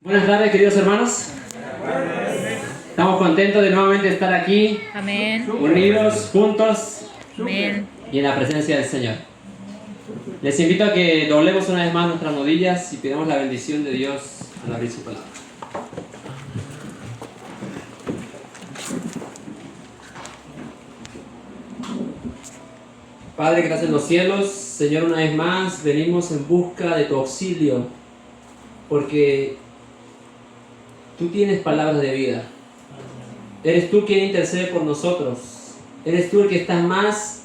Buenas tardes, queridos hermanos. Estamos contentos de nuevamente estar aquí, Amén. unidos, juntos Amén. y en la presencia del Señor. Les invito a que doblemos una vez más nuestras rodillas y pidamos la bendición de Dios al abrir su palabra. Padre que estás en los cielos, Señor, una vez más venimos en busca de tu auxilio, porque tú tienes palabras de vida. Eres tú quien intercede por nosotros. Eres tú el que estás más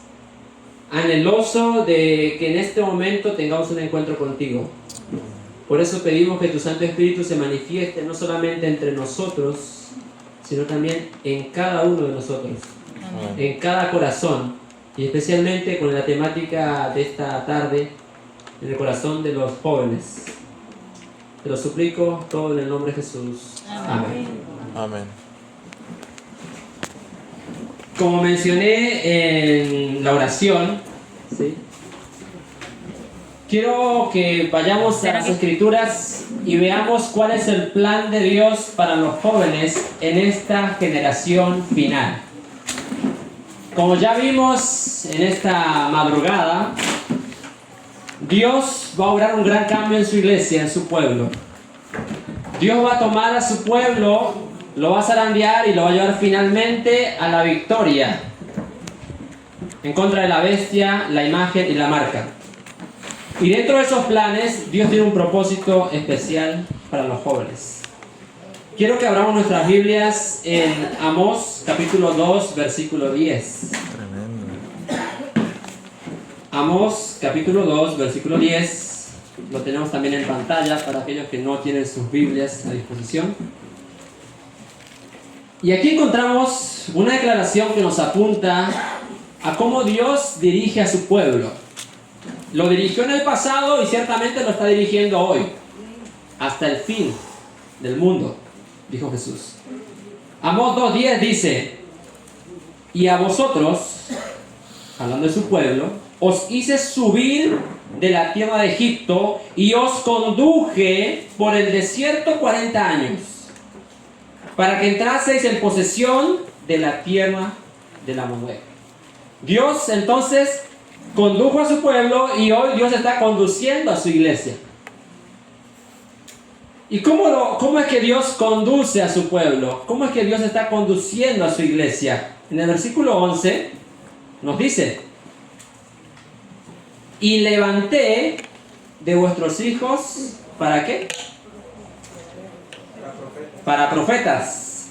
anheloso de que en este momento tengamos un encuentro contigo. Por eso pedimos que tu Santo Espíritu se manifieste no solamente entre nosotros, sino también en cada uno de nosotros, en cada corazón, y especialmente con la temática de esta tarde, en el corazón de los jóvenes. Te lo suplico todo en el nombre de Jesús. Amén. Amén. Como mencioné en la oración, ¿sí?, quiero que vayamos a las Escrituras y veamos cuál es el plan de Dios para los jóvenes en esta generación final. Como ya vimos en esta madrugada, Dios va a obrar un gran cambio en su iglesia, en su pueblo. Dios va a tomar a su pueblo, lo va a zarandear y lo va a llevar finalmente a la victoria en contra de la bestia, la imagen y la marca. Y dentro de esos planes, Dios tiene un propósito especial para los jóvenes. Quiero que abramos nuestras Biblias en Amós, capítulo 2, versículo 10. Tremendo. Amós, capítulo 2, versículo 10. Lo tenemos también en pantalla para aquellos que no tienen sus Biblias a disposición. Y aquí encontramos una declaración que nos apunta a cómo Dios dirige a su pueblo. Lo dirigió en el pasado y ciertamente lo está dirigiendo hoy, hasta el fin del mundo, dijo Jesús. Amós 2:10 dice: y a vosotros, hablando de su pueblo, os hice subir de la tierra de Egipto y os conduje por el desierto 40 años, para que entraseis en posesión de la tierra del amorreo. Dios entonces condujo a su pueblo y hoy Dios está conduciendo a su iglesia. ¿Y cómo es que Dios conduce a su pueblo? ¿Cómo es que Dios está conduciendo a su iglesia? En el versículo 11 nos dice: y levanté de vuestros hijos, ¿para qué? Para profetas.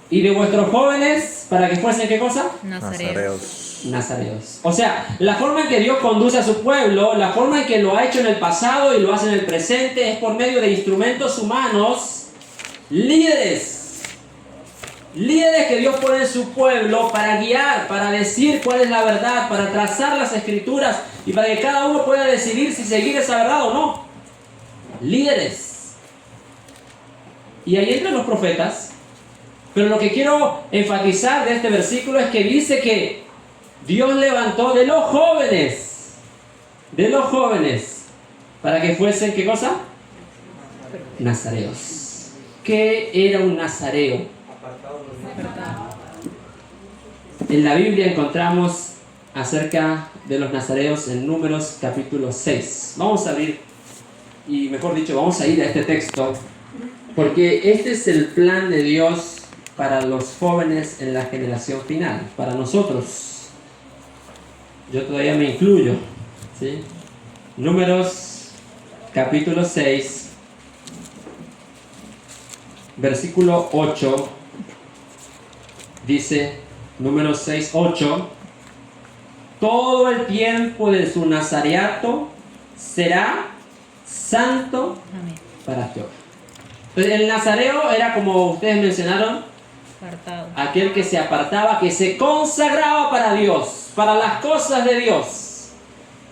Y de vuestros jóvenes, ¿para que fuesen qué cosa? Nazareos. O sea, la forma en que Dios conduce a su pueblo, la forma en que lo ha hecho en el pasado y lo hace en el presente, es por medio de instrumentos humanos, líderes que Dios pone en su pueblo para guiar, para decir cuál es la verdad, para trazar las escrituras y para que cada uno pueda decidir si seguir esa verdad o no. Líderes. Y ahí entran los profetas. Pero lo que quiero enfatizar de este versículo es que dice que Dios levantó de los jóvenes, para que fuesen, ¿qué cosa? Nazareos. ¿Qué era un nazareo? En la Biblia encontramos acerca de los nazareos en Números capítulo 6. Vamos a abrir, y mejor dicho, vamos a ir a este texto, porque este es el plan de Dios para los jóvenes en la generación final, para nosotros. Yo todavía me incluyo, ¿sí? Números capítulo 6, versículo 8, dice, Números 6, 8: todo el tiempo de su nazareato será santo para Jehová. Entonces, el nazareo era, como ustedes mencionaron, Apartado. Aquel que se apartaba, que se consagraba para Dios, para las cosas de Dios.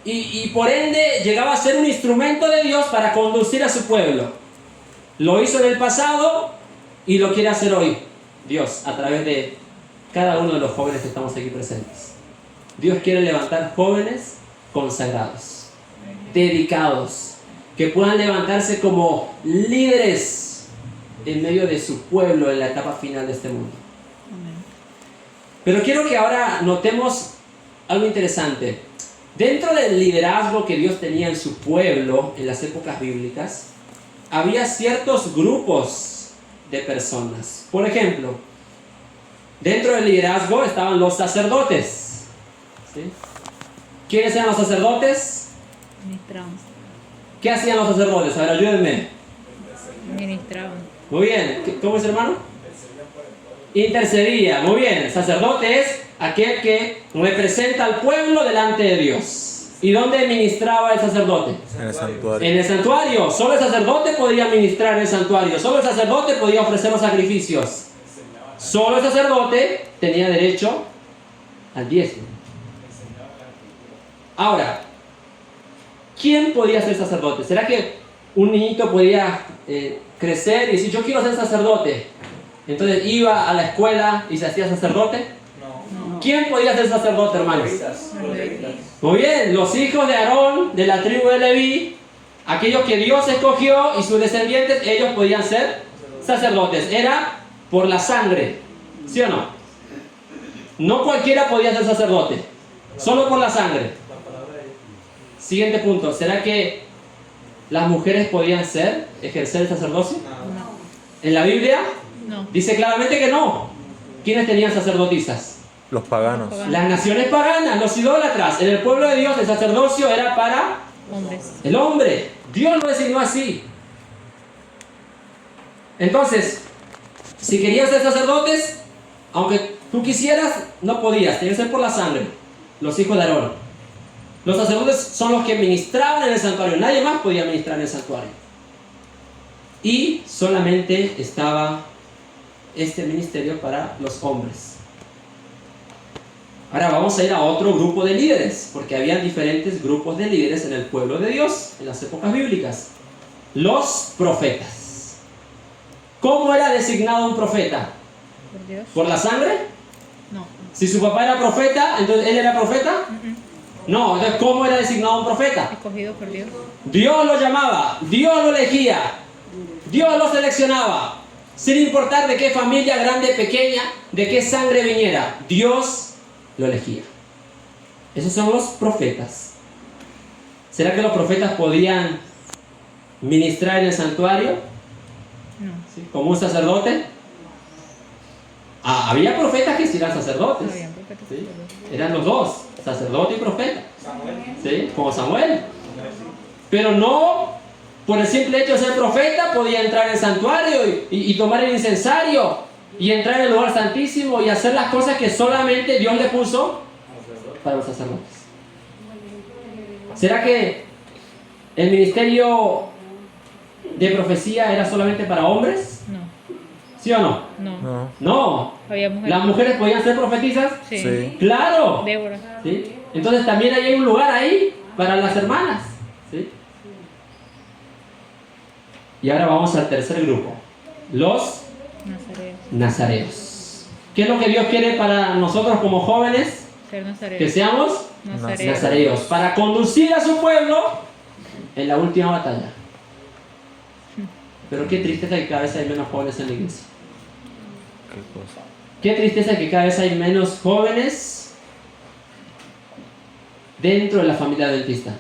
Y por ende llegaba a ser un instrumento de Dios para conducir a su pueblo. Lo hizo en el pasado y lo quiere hacer hoy Dios, a través de cada uno de los jóvenes que estamos aquí presentes. Dios quiere levantar jóvenes consagrados, dedicados, que puedan levantarse como líderes en medio de su pueblo en la etapa final de este mundo. Amén. Pero quiero que ahora notemos algo interesante. Dentro del liderazgo que Dios tenía en su pueblo en las épocas bíblicas, había ciertos grupos de personas. Por ejemplo, dentro del liderazgo estaban los sacerdotes. ¿Sí? ¿Quiénes eran los sacerdotes? Ministraban. ¿Qué hacían los sacerdotes? A ver, ayúdenme. Ministraban. Muy bien. ¿Cómo es, hermano? Intercedía. Muy bien. El sacerdote es aquel que representa al pueblo delante de Dios. ¿Y dónde ministraba el sacerdote? En el santuario. En el santuario. Solo el sacerdote podía ministrar en el santuario. Solo el sacerdote podía ofrecer los sacrificios. Solo el sacerdote tenía derecho al diezmo. Ahora, ¿quién podía ser sacerdote? ¿Será que un niñito podía crecer y decir, yo quiero ser sacerdote? Entonces iba a la escuela y se hacía sacerdote. No. ¿Quién podía ser sacerdote, hermanos? Los levitas. Muy bien, los hijos de Aarón, de la tribu de Leví, aquellos que Dios escogió y sus descendientes, ellos podían ser sacerdotes. Era por la sangre, ¿sí o no? No cualquiera podía ser sacerdote, solo por la sangre. Siguiente punto, ¿será que las mujeres podían ejercer el sacerdocio? No. En la Biblia No. dice claramente que no. ¿Quiénes tenían sacerdotisas? Los paganos. Las naciones paganas, los idólatras. En el pueblo de Dios el sacerdocio era para Hombres. el hombre. Dios lo designó así. Entonces, si querías ser sacerdotes, aunque tú quisieras, no podías. Tenía que ser por la sangre. Los hijos de Aarón. Los sacerdotes son los que ministraban en el santuario. Nadie más podía ministrar en el santuario. Y solamente estaba este ministerio para los hombres. Ahora vamos a ir a otro grupo de líderes, porque había diferentes grupos de líderes en el pueblo de Dios en las épocas bíblicas. Los profetas. ¿Cómo era designado un profeta? Por Dios. ¿Por la sangre? No. Si su papá era profeta, entonces él era profeta. No, entonces ¿cómo era designado un profeta? Escogido por Dios. Dios lo llamaba, Dios lo elegía, Dios lo seleccionaba, sin importar de qué familia, grande, pequeña, de qué sangre viniera, Dios lo elegía. Esos son los profetas. ¿Será que los profetas podían ministrar en el santuario? No. ¿Sí? ¿Como un sacerdote? Había profetas que sí eran sacerdotes. Habían profetas. ¿Sí? Eran los dos, sacerdote y profeta. ¿Sí? Como Samuel. Pero no por el simple hecho de ser profeta podía entrar en el santuario y tomar el incensario y entrar en el lugar santísimo y hacer las cosas que solamente Dios le puso para los sacerdotes. ¿Será que el ministerio de profecía era solamente para hombres? No. ¿Sí o no? No. No. No. Había mujeres. ¿Las mujeres podían ser profetizas? Sí. Sí. ¡Claro! Débora. ¿Sí? Entonces también hay un lugar ahí para las hermanas. ¿Sí? Y ahora vamos al tercer grupo. Los Nazareos. nazareos. ¿Qué es lo que Dios quiere para nosotros como jóvenes? Ser nazareos. Que seamos Nazareos. nazareos. Para conducir a su pueblo en la última batalla. Pero qué tristeza que cada vez hay menos jóvenes en la iglesia. Qué cosa. Qué tristeza que cada vez hay menos jóvenes dentro de la familia adventista,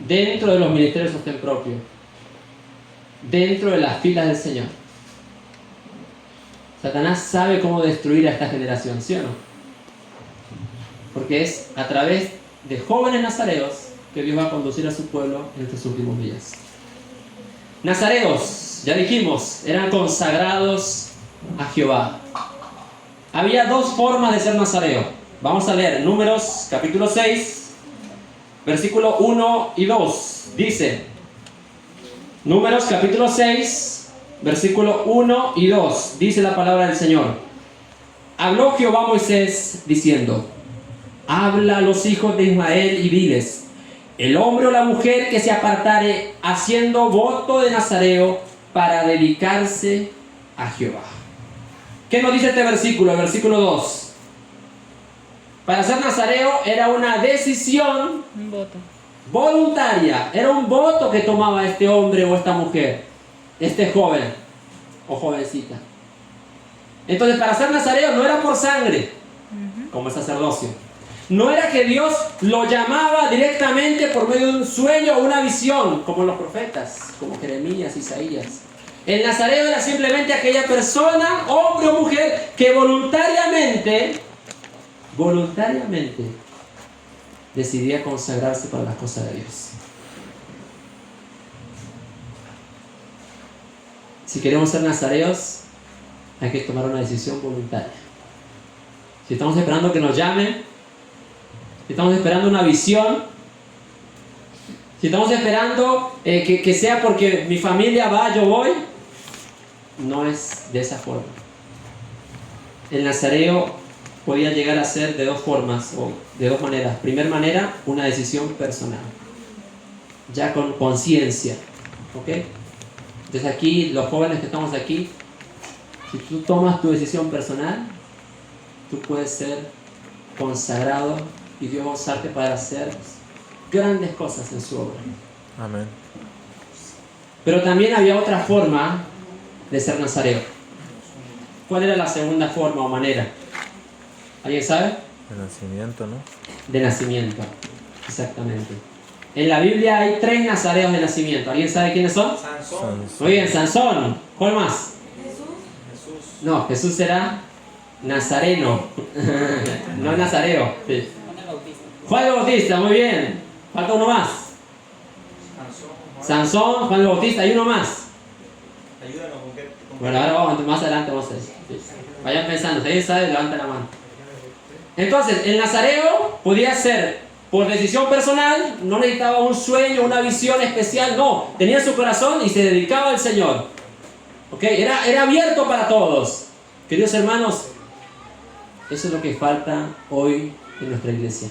dentro de los ministerios de sostén propio, dentro de las filas del Señor. Satanás sabe cómo destruir a esta generación, ¿sí o no? Porque es a través de jóvenes nazareos que Dios va a conducir a su pueblo en estos últimos días. Nazareos, ya dijimos, eran consagrados a Jehová. Había dos formas de ser nazareo. Vamos a leer Números capítulo 6, versículo 1 y 2. Dice, Números capítulo 6, versículo 1 y 2. Dice la palabra del Señor. Habló Jehová a Moisés diciendo, habla a los hijos de Israel y diles, el hombre o la mujer que se apartare haciendo voto de nazareo para dedicarse a Jehová. ¿Qué nos dice este versículo? El versículo 2. Para ser nazareo era una decisión Un voto. voluntaria. Era un voto que tomaba este hombre o esta mujer, este joven. o jovencita. Entonces, para ser nazareo no era por sangre, como el sacerdocio. No era que Dios lo llamaba directamente por medio de un sueño o una visión, como los profetas, como Jeremías, Isaías. El nazareo era simplemente aquella persona, hombre o mujer, que voluntariamente decidía consagrarse para las cosas de Dios. Si queremos ser nazareos, hay que tomar una decisión voluntaria. Si estamos esperando que nos llamen, si estamos esperando una visión, si estamos esperando que sea porque mi familia va, yo voy, no es de esa forma. El nazareo podía llegar a ser de dos formas o de dos maneras. Primera manera, una decisión personal, ya con conciencia, ¿ok? Entonces aquí, los jóvenes que estamos aquí, si tú tomas tu decisión personal, tú puedes ser consagrado y Dios va a usarte para hacer grandes cosas en su obra. Amén. Pero también había otra forma de ser nazareo. ¿Cuál era la segunda forma o manera? ¿Alguien sabe? El nacimiento, ¿no? De nacimiento, exactamente. En la Biblia hay 3 nazareos de nacimiento. ¿Alguien sabe quiénes son? Sansón. Muy bien, Sansón. ¿Cuál más? Jesús. No, Jesús será nazareno, no nazareo. Sí. Juan el Bautista, muy bien. Falta uno más. Sansón, Juan el Bautista, hay uno más. Ayúdanos con qué. Bueno, ahora vamos, más adelante vamos a ver. Sí. Vayan pensando, si alguien sabe, levanta la mano. Entonces, el nazareo podía ser por decisión personal, no necesitaba un sueño, una visión especial, no. Tenía su corazón y se dedicaba al Señor. ¿Ok? Era abierto para todos. Queridos hermanos, eso es lo que falta hoy en nuestra iglesia.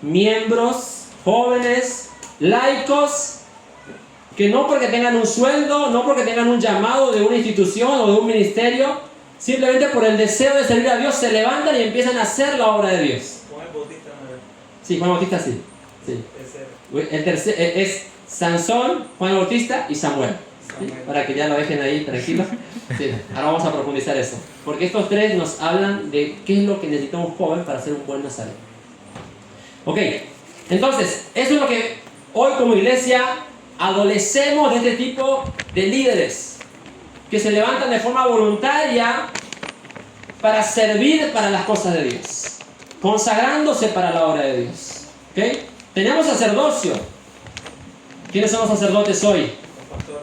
Miembros, jóvenes, laicos, que no porque tengan un sueldo, no porque tengan un llamado de una institución o de un ministerio, simplemente por el deseo de servir a Dios, se levantan y empiezan a hacer la obra de Dios. Juan el Bautista no era. Sí, Juan Bautista sí. Sí. Tercero. El tercer es Sansón, Juan el Bautista y Samuel. ¿Sí? Para que ya lo dejen ahí tranquilo. Sí. Ahora vamos a profundizar eso. Porque estos 3 nos hablan de qué es lo que necesita un joven para ser un buen nazareo. Ok, entonces, eso es lo que hoy como iglesia adolecemos de este tipo de líderes que se levantan de forma voluntaria para servir para las cosas de Dios, consagrándose para la obra de Dios. ¿Ok? Tenemos sacerdocio. ¿Quiénes son los sacerdotes hoy? Los pastores.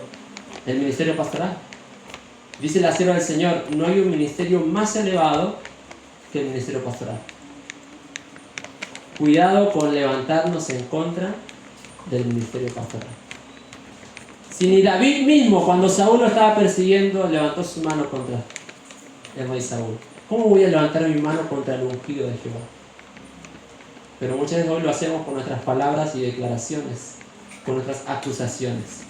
El ministerio pastoral. Dice la sierva del Señor, no hay un ministerio más elevado que el ministerio pastoral. Cuidado con levantarnos en contra del ministerio pastoral. Si ni David mismo, cuando Saúl lo estaba persiguiendo, levantó su mano contra el rey Saúl. ¿Cómo voy a levantar mi mano contra el ungido de Jehová? Pero muchas veces hoy lo hacemos con nuestras palabras y declaraciones, con nuestras acusaciones.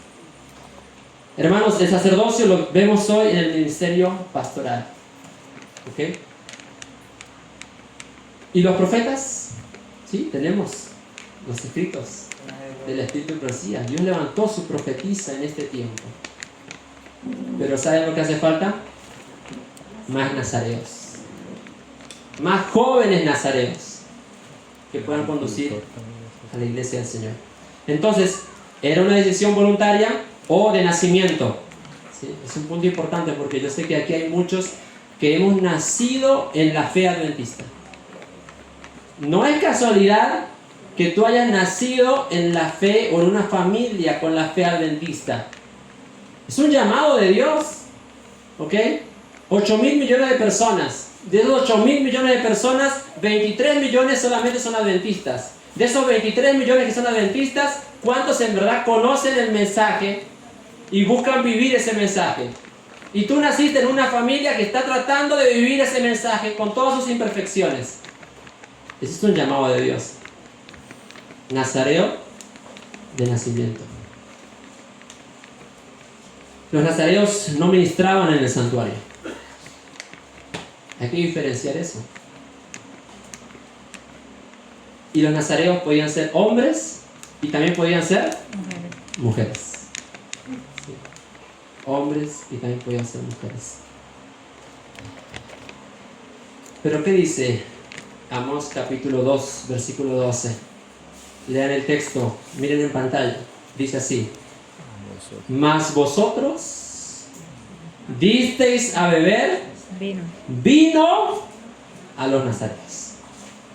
Hermanos, el sacerdocio lo vemos hoy en el ministerio pastoral. ¿Ok? ¿Y los profetas? Sí, tenemos los escritos del Espíritu y profecía. Dios levantó su profetisa en este tiempo. Pero ¿saben lo que hace falta? Más nazareos. Más jóvenes nazareos que puedan conducir a la iglesia del Señor. Entonces, ¿era una decisión voluntaria o de nacimiento? ¿Sí? Es un punto importante porque yo sé que aquí hay muchos que hemos nacido en la fe adventista. No es casualidad que tú hayas nacido en la fe o en una familia con la fe adventista. Es un llamado de Dios. ¿Ok? 8.000 millones de personas. De esos 8.000 millones de personas, 23 millones solamente son adventistas. De esos 23 millones que son adventistas, ¿cuántos en verdad conocen el mensaje y buscan vivir ese mensaje? Y tú naciste en una familia que está tratando de vivir ese mensaje con todas sus imperfecciones. Ese es un llamado de Dios. Nazareo de nacimiento. Los nazareos no ministraban en el santuario. Hay que diferenciar eso. Y los nazareos podían ser hombres y también podían ser mujeres. Sí. hombres y también podían ser mujeres. Pero ¿qué dice Amós capítulo 2, versículo 12? Lean el texto, miren en pantalla. Dice así: mas vosotros disteis a beber vino a los nazareos.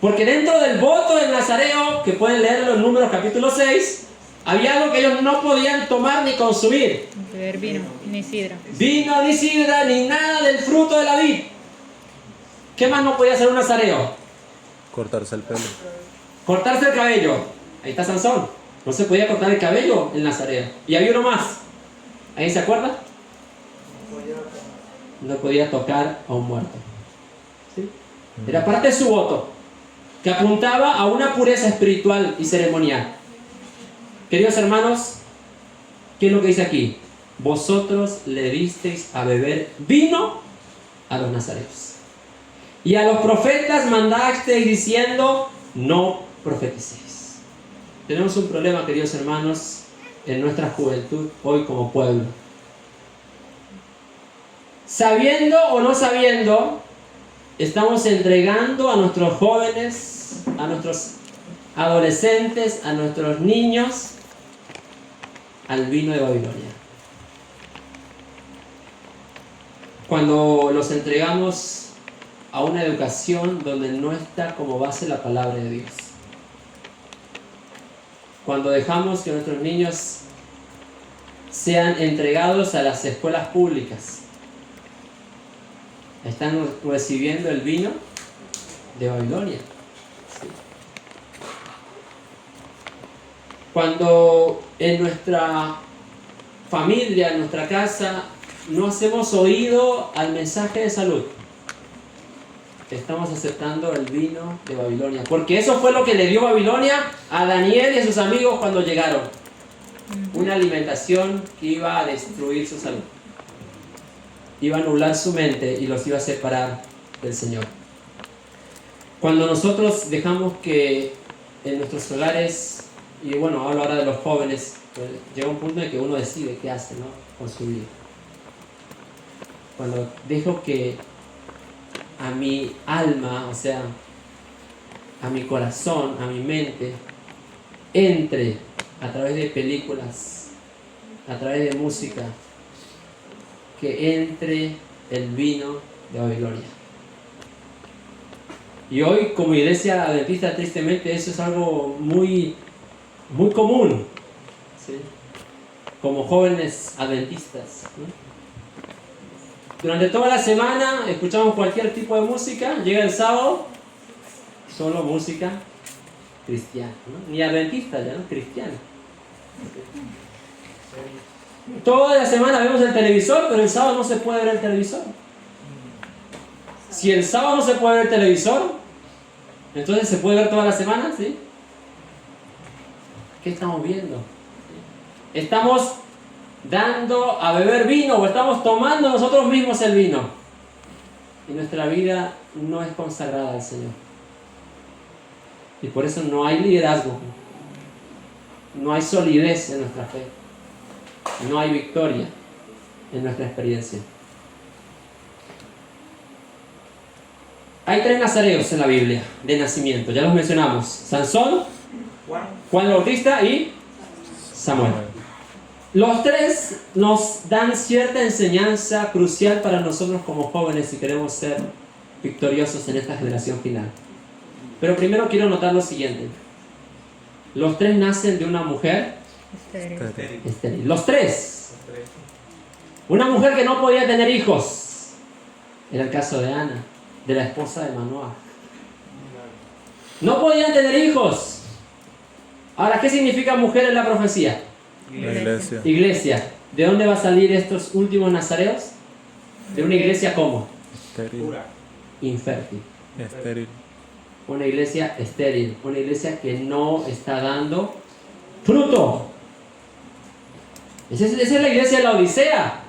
Porque dentro del voto del nazareo, que pueden leerlo en Números capítulo 6, había algo que ellos no podían tomar ni consumir. Beber vino, ni sidra. Vino, ni sidra, ni nada del fruto de la vid. ¿Qué más no podía hacer un nazareo? Cortarse el pelo. Cortarse el cabello. Ahí está Sansón. No se podía cortar el cabello el nazareo. Y había uno más. ¿Alguien se acuerda? No podía tocar a un muerto. ¿Sí? Era parte de su voto, que apuntaba a una pureza espiritual y ceremonial. Queridos hermanos, ¿qué es lo que dice aquí? Vosotros le disteis a beber vino a los nazareos. Y a los profetas mandasteis diciendo, no profeticéis. Tenemos un problema, queridos hermanos, en nuestra juventud hoy como pueblo. Sabiendo o no sabiendo, estamos entregando a nuestros jóvenes, a nuestros adolescentes, a nuestros niños, al vino de Babilonia. Cuando los entregamos a una educación donde no está como base la palabra de Dios. Cuando dejamos que nuestros niños sean entregados a las escuelas públicas, están recibiendo el vino de Babilonia. Sí. Cuando en nuestra familia, en nuestra casa, no hacemos oído al mensaje de salud, estamos aceptando el vino de Babilonia, porque eso fue lo que le dio Babilonia a Daniel y a sus amigos cuando llegaron. Una alimentación que iba a destruir su salud, iba a anular su mente y los iba a separar del Señor. Cuando nosotros dejamos que en nuestros hogares, y bueno, hablo ahora de los jóvenes, pues llega un punto en que uno decide qué hace, ¿no?, con su vida. Cuando dejo que a mi alma, o sea, a mi corazón, a mi mente, entre a través de películas, a través de música, que entre el vino de Babilonia. Y hoy como iglesia adventista, tristemente, eso es algo muy, muy común, ¿sí?, como jóvenes adventistas, ¿no? Durante toda la semana escuchamos cualquier tipo de música, llega el sábado, solo música cristiana, ¿no? Ni adventista ya, ¿no?, cristiana. Toda la semana vemos el televisor, pero el sábado no se puede ver el televisor. Si el sábado no se puede ver el televisor, entonces se puede ver toda la semana, ¿sí? ¿Qué estamos viendo? ¿Estamos dando a beber vino o estamos tomando nosotros mismos el vino? Y nuestra vida no es consagrada al Señor. Y por eso no hay liderazgo, no hay solidez en nuestra fe, no hay victoria en nuestra experiencia. Hay 3 nazareos en la Biblia de nacimiento, ya los mencionamos: Sansón, Juan el Bautista y Samuel. Los 3 nos dan cierta enseñanza crucial para nosotros como jóvenes si queremos ser victoriosos en esta generación final. Pero primero quiero notar lo siguiente: los 3 nacen de una mujer estéril. Los 3. Una mujer que no podía tener hijos. Era el caso de Ana, de la esposa de Manoah. No podían tener hijos. Ahora, ¿qué significa mujer en la profecía? Iglesia. Iglesia. ¿De dónde va a salir estos últimos nazareos? De una iglesia ¿cómo? Estéril. Infértil. Estéril. Una iglesia estéril, una iglesia que no está dando fruto. Esa es la iglesia de la Odisea.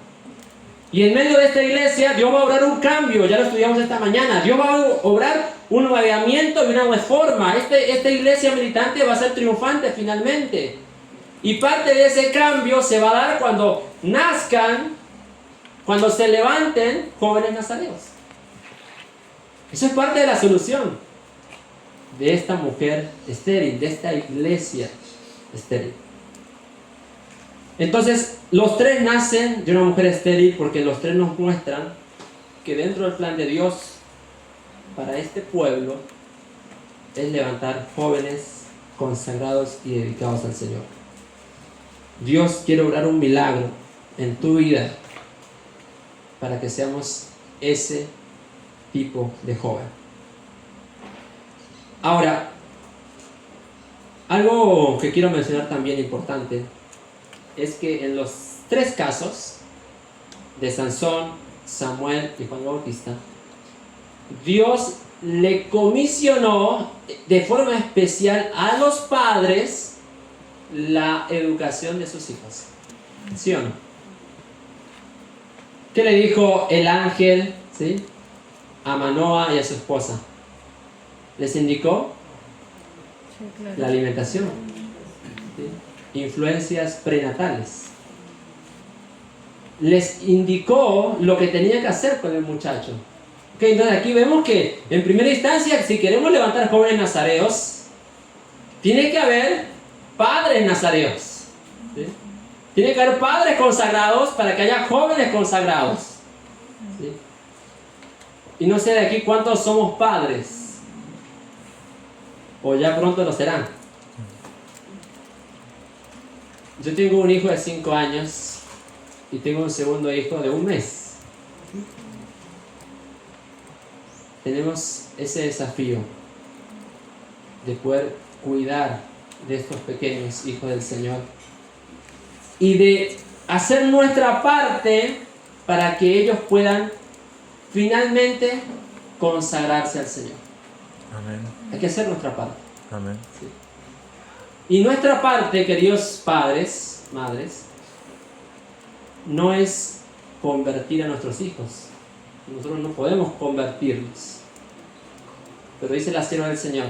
Y en medio de esta iglesia Dios va a obrar un cambio, ya lo estudiamos esta mañana. Dios va a obrar un avivamiento y una reforma. Esta iglesia militante va a ser triunfante finalmente. Y parte de ese cambio se va a dar cuando nazcan cuando se levanten jóvenes nazareos. Eso es parte de la solución de esta mujer estéril, de esta iglesia estéril. Entonces, los tres nacen de una mujer estéril porque los tres nos muestran que dentro del plan de Dios para este pueblo es levantar jóvenes consagrados y dedicados al Señor. Dios quiere obrar un milagro en tu vida para que seamos ese tipo de joven. Ahora, algo que quiero mencionar también importante es que en los tres casos de Sansón, Samuel y Juan Bautista, Dios le comisionó de forma especial a los padres la educación de sus hijos. ¿Sí o no? ¿Qué le dijo el ángel, ¿sí?, a Manoa y a su esposa? Les indicó Sí, claro. la alimentación, ¿sí?, influencias prenatales. Les indicó lo que tenía que hacer con el muchacho. Okay, entonces aquí vemos que en primera instancia, si queremos levantar jóvenes nazareos, tiene que haber padres nazareos, ¿sí? Tiene que haber padres consagrados para que haya jóvenes consagrados, ¿sí? Y no sé de aquí cuántos somos padres, o ya pronto lo serán. Yo tengo un hijo de 5 años y tengo un segundo hijo de 1 mes. Tenemos ese desafío de poder cuidar de estos pequeños hijos del Señor y de hacer nuestra parte para que ellos puedan finalmente consagrarse al Señor. Amén. Hay que hacer nuestra parte. Amén. ¿Sí? Y nuestra parte, queridos padres, madres, no es convertir a nuestros hijos. Nosotros no podemos convertirlos. Pero dice la sierva del Señor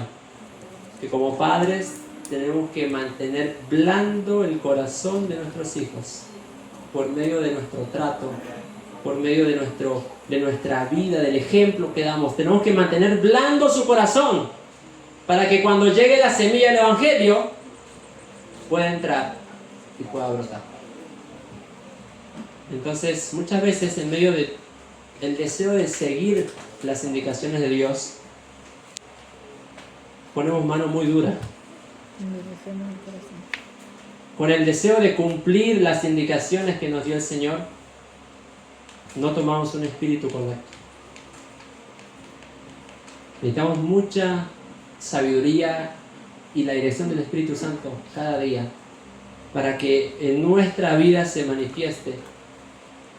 que como padres tenemos que mantener blando el corazón de nuestros hijos por medio de nuestro trato, por medio de nuestra vida, del ejemplo que damos. Tenemos que mantener blando su corazón para que cuando llegue la semilla del Evangelio pueda entrar y pueda brotar. Entonces, muchas veces en medio de el deseo de seguir las indicaciones de Dios, ponemos mano muy dura. Endurecemos el corazón. Con el deseo de cumplir las indicaciones que nos dio el Señor, no tomamos un espíritu correcto. Necesitamos mucha sabiduría y la dirección del Espíritu Santo cada día para que en nuestra vida se manifieste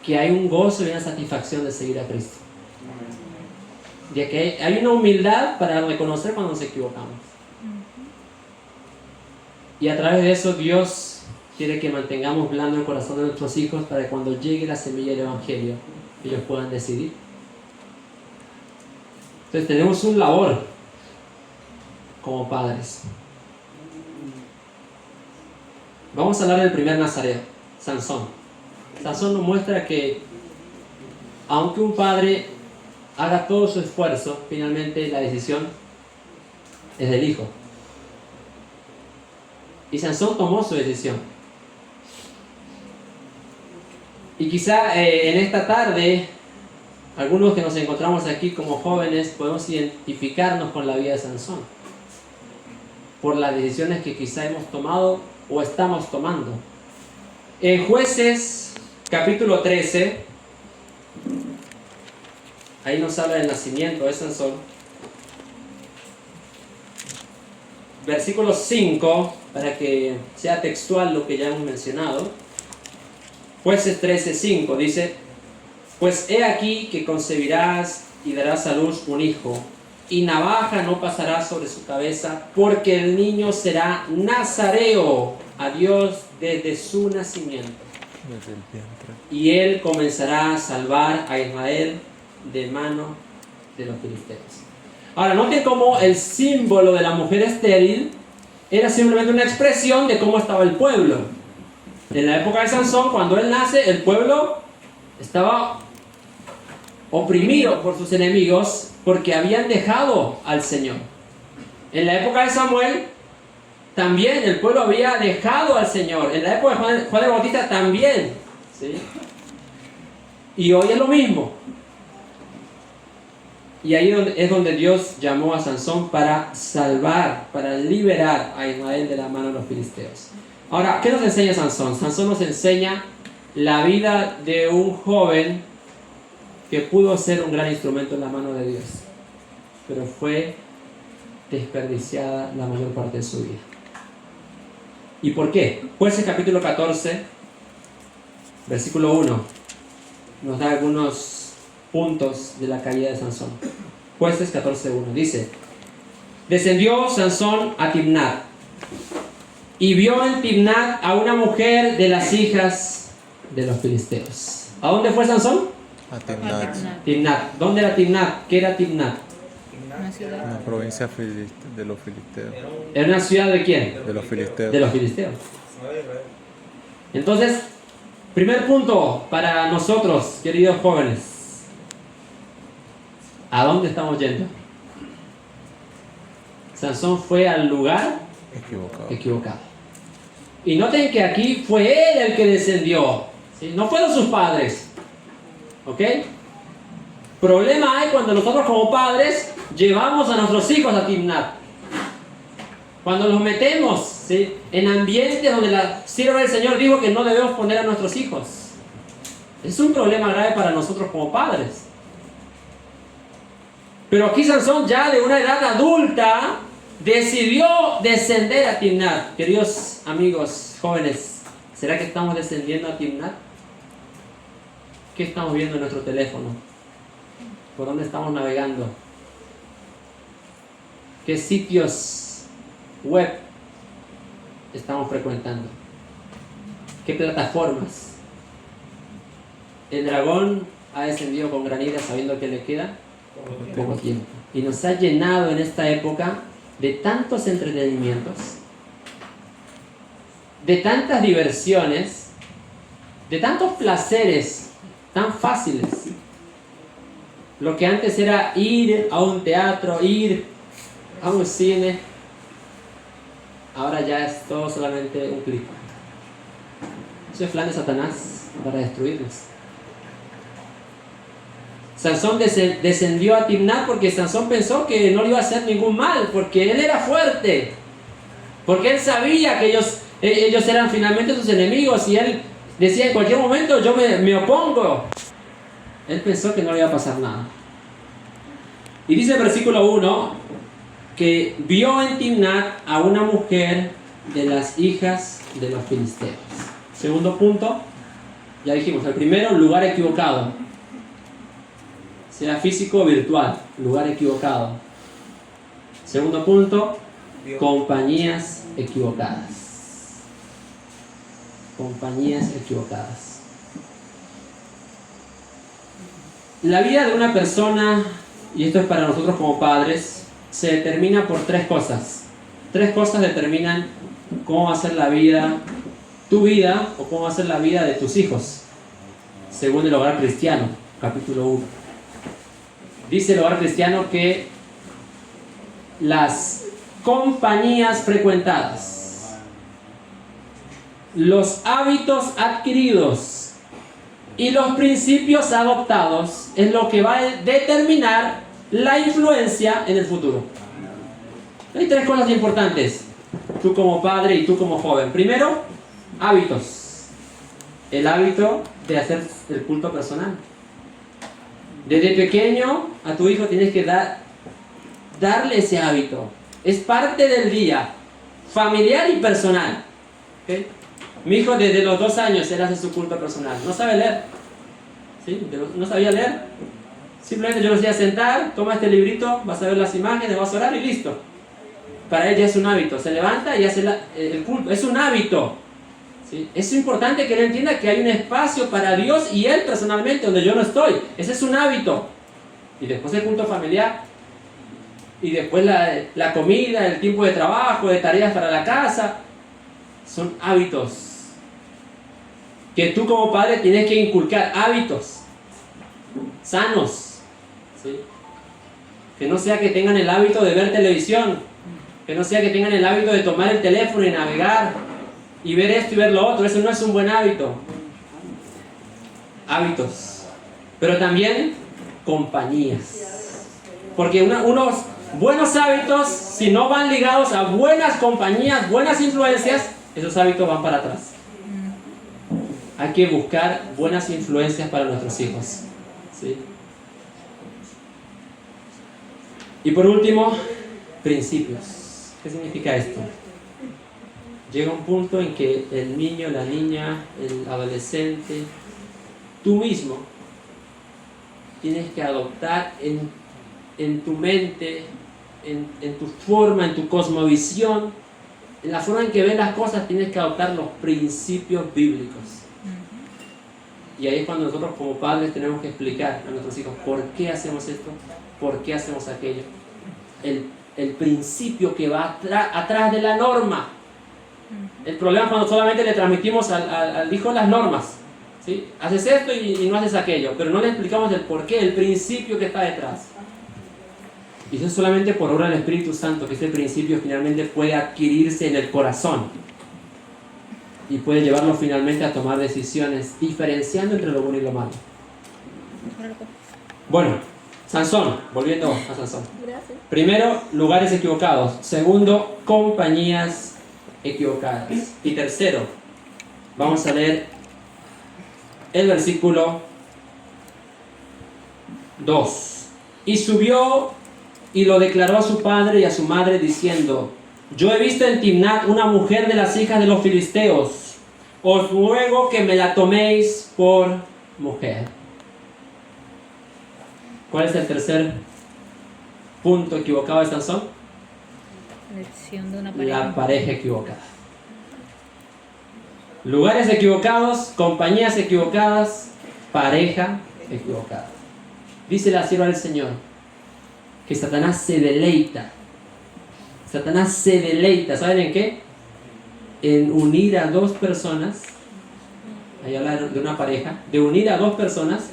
que hay un gozo y una satisfacción de seguir a Cristo. De que hay una humildad para reconocer cuando nos equivocamos. Y a través de eso Dios quiere que mantengamos blando el corazón de nuestros hijos para que cuando llegue la semilla del Evangelio ellos puedan decidir. Entonces tenemos un labor como padres. Vamos a hablar del primer nazareo, Sansón. Sansón nos muestra que aunque un padre haga todo su esfuerzo, finalmente la decisión es del hijo. Y Sansón tomó su decisión. Y quizá en esta tarde, algunos que nos encontramos aquí como jóvenes podemos identificarnos con la vida de Sansón por las decisiones que quizá hemos tomado o estamos tomando. En Jueces capítulo 13, ahí nos habla del nacimiento de Sansón. Versículo 5, para que sea textual lo que ya hemos mencionado. Jueces 13:5 dice: pues he aquí que concebirás y darás a luz un hijo, y navaja no pasará sobre su cabeza, porque el niño será nazareo a Dios desde su nacimiento. Desde el vientre. Y él comenzará a salvar a Israel de mano de los filisteos. Ahora, noten cómo el símbolo de la mujer estéril era simplemente una expresión de cómo estaba el pueblo. En la época de Sansón, cuando él nace, el pueblo Estaba oprimido por sus enemigos porque habían dejado al Señor. En la época de Samuel, también el pueblo había dejado al Señor. En la época de Juan el Bautista también. ¿Sí? Y hoy es lo mismo. Y ahí es donde Dios llamó a Sansón para salvar, para liberar a Israel de la mano de los filisteos. Ahora, ¿qué nos enseña Sansón? Sansón nos enseña la vida de un joven que pudo ser un gran instrumento en la mano de Dios, pero fue desperdiciada la mayor parte de su vida. ¿Y por qué? Jueces capítulo 14, versículo 1, nos da algunos puntos de la caída de Sansón. Jueces 14:1 dice: descendió Sansón a Timnat y vio en Timnat a una mujer de las hijas de los filisteos. ¿A dónde fue Sansón? A Timnat, Timnat. ¿Dónde era Timnat? ¿Qué era Timnat? Una ciudad. una provincia de los filisteos. ¿Era una ciudad de quién? De los filisteos. De los filisteos. No de Israel. Entonces, primer punto para nosotros, queridos jóvenes: ¿a dónde estamos yendo? Sansón fue al lugar equivocado. Y noten que aquí fue él el que descendió, ¿sí? No fueron sus padres. ¿Ok? Problema hay cuando nosotros como padres llevamos a nuestros hijos a Timnat. Cuando los metemos, ¿sí?, en ambientes donde la sierva del Señor dijo que no debemos poner a nuestros hijos. Es un problema grave para nosotros como padres. Pero aquí Sansón, ya de una edad adulta, decidió descender a Timnat. Queridos amigos jóvenes, ¿será que estamos descendiendo a Timnat? ¿Qué estamos viendo en nuestro teléfono? ¿Por dónde estamos navegando? ¿Qué sitios web estamos frecuentando? ¿Qué plataformas? El dragón ha descendido con gran ira sabiendo que le queda poco tiempo. Y nos ha llenado en esta época de tantos entretenimientos, de tantas diversiones, de tantos placeres tan fáciles. Lo que antes era ir a un teatro, ir a un cine, ahora ya es todo solamente un clic. Eso es plan de Satanás para destruirnos. Sansón descendió a Timnat porque Sansón pensó que no le iba a hacer ningún mal, porque él era fuerte, porque él sabía que ellos eran finalmente sus enemigos, y él decía: en cualquier momento yo me opongo. Él pensó que no le iba a pasar nada. Y dice el versículo 1 que vio en Timnat a una mujer de las hijas de los filisteos. Segundo punto, ya dijimos, el primero, lugar equivocado. Sea físico o virtual, lugar equivocado. Segundo punto, compañías equivocadas. Compañías equivocadas. La vida de una persona, y esto es para nosotros como padres, se determina por tres cosas. Tres cosas determinan cómo va a ser la vida, tu vida, o cómo va a ser la vida de tus hijos, según el Hogar Cristiano, capítulo 1. Dice el Hogar Cristiano que las compañías frecuentadas, los hábitos adquiridos y los principios adoptados es lo que va a determinar la influencia en el futuro. Hay tres cosas importantes, tú como padre y tú como joven. Primero, hábitos. El hábito de hacer el culto personal. Desde pequeño a tu hijo tienes que darle ese hábito. Es parte del día, familiar y personal. ¿Okay? Mi hijo desde los 2 años él hace su culto personal. No sabe leer. ¿Sí? No sabía leer. Simplemente yo lo hacía sentar, toma este librito, vas a ver las imágenes, vas a orar y listo. Para él ya es un hábito. Se levanta y hace el culto. Es un hábito. ¿Sí? Es importante que él entienda que hay un espacio para Dios y él personalmente donde yo no estoy. Ese es un hábito. Y después el culto familiar. Y después la comida, el tiempo de trabajo, de tareas para la casa. Son hábitos que tú como padre tienes que inculcar hábitos sanos, ¿sí? Que no sea que tengan el hábito de ver televisión, que no sea que tengan el hábito de tomar el teléfono y navegar y ver esto y ver lo otro. Eso no es un buen hábito. Hábitos, pero también compañías, porque unos buenos hábitos, si no van ligados a buenas compañías, buenas influencias, esos hábitos van para atrás. Hay que buscar buenas influencias para nuestros hijos, ¿sí? Y por último, principios. ¿Qué significa esto? Llega un punto en que el niño, la niña, el adolescente, tú mismo tienes que adoptar en tu mente, en tu forma, en tu cosmovisión, en la forma en que ves las cosas, tienes que adoptar los principios bíblicos. Y ahí es cuando nosotros como padres tenemos que explicar a nuestros hijos por qué hacemos esto, por qué hacemos aquello. El principio que va atrás de la norma. El problema es cuando solamente le transmitimos al hijo las normas, ¿sí? Haces esto y no haces aquello, pero no le explicamos el por qué, el principio que está detrás. Y eso es solamente por obra del Espíritu Santo, que ese principio finalmente puede adquirirse en el corazón y puede llevarlo finalmente a tomar decisiones diferenciando entre lo bueno y lo malo. Bueno, Sansón, volviendo a Sansón. Gracias. Primero, lugares equivocados. Segundo, compañías equivocadas. Y tercero, vamos a leer el versículo 2. Y subió y lo declaró a su padre y a su madre diciendo: yo he visto en Timnat una mujer de las hijas de los filisteos. Os ruego que me la toméis por mujer. ¿Cuál es el tercer punto equivocado de Sansón? Elección de una pareja. La pareja equivocada. Lugares equivocados, compañías equivocadas, pareja equivocada. Dice la sierva del Señor que Satanás se deleita. Satanás se deleita, ¿saben en qué? En unir a dos personas, ahí habla de una pareja, de unir a dos personas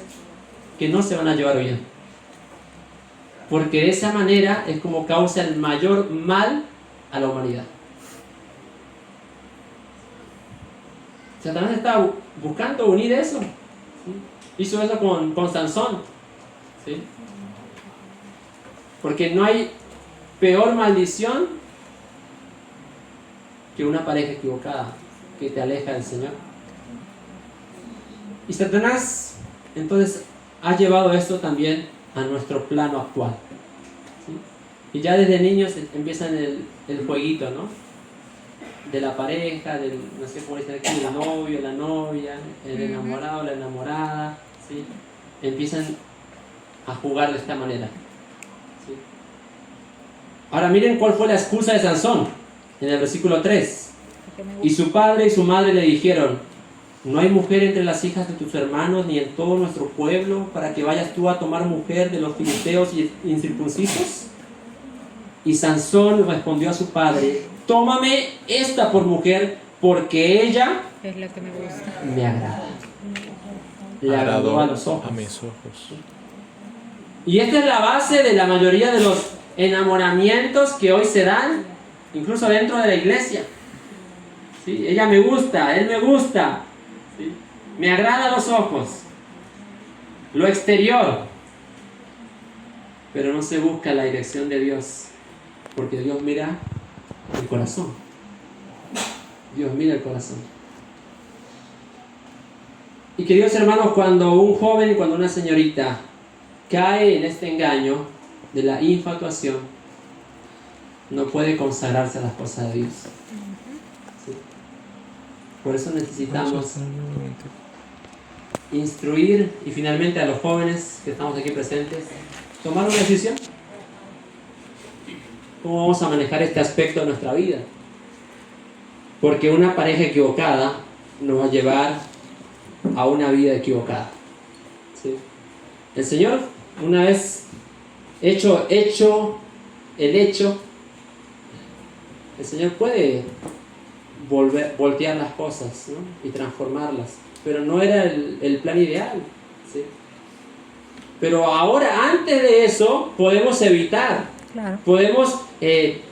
que no se van a llevar bien. Porque de esa manera es como causa el mayor mal a la humanidad. Satanás está buscando unir eso, ¿sí? Hizo eso con Sansón, ¿sí? Porque no hay peor maldición que una pareja equivocada que te aleja del Señor. Y Satanás entonces ha llevado esto también a nuestro plano actual, ¿sí? Y ya desde niños empiezan el jueguito, ¿no? De la pareja, del, no sé cómo dicen aquí, el novio, la novia, el enamorado, la enamorada, ¿sí? Empiezan a jugar de esta manera, ¿sí? Ahora miren cuál fue la excusa de Sansón en el versículo 3. Y su padre y su madre le dijeron: no hay mujer entre las hijas de tus hermanos ni en todo nuestro pueblo para que vayas tú a tomar mujer de los filisteos y incircuncisos. Y Sansón respondió a su padre: tómame esta por mujer, porque ella Es la que me gusta. me agrada. Le agradó a los ojos. A mis ojos. Y esta es la base de la mayoría de los enamoramientos que hoy se dan, incluso dentro de la iglesia. ¿Sí? Ella me gusta, él me gusta, ¿sí? Me agrada a los ojos, lo exterior, pero no se busca la dirección de Dios, porque Dios mira el corazón. Dios mira el corazón. Y queridos hermanos, cuando un joven, cuando una señorita cae en este engaño de la infatuación, no puede consagrarse a las cosas de Dios. ¿Sí? Por eso necesitamos instruir y finalmente a los jóvenes que estamos aquí presentes, tomar una decisión. ¿Cómo vamos a manejar este aspecto de nuestra vida? Porque una pareja equivocada nos va a llevar a una vida equivocada. ¿Sí? El Señor, una vez hecho el hecho, el Señor puede voltear las cosas, ¿no? Y transformarlas, pero no era el plan ideal. ¿Sí? Pero ahora, antes de eso, podemos evitar. Claro. Podemos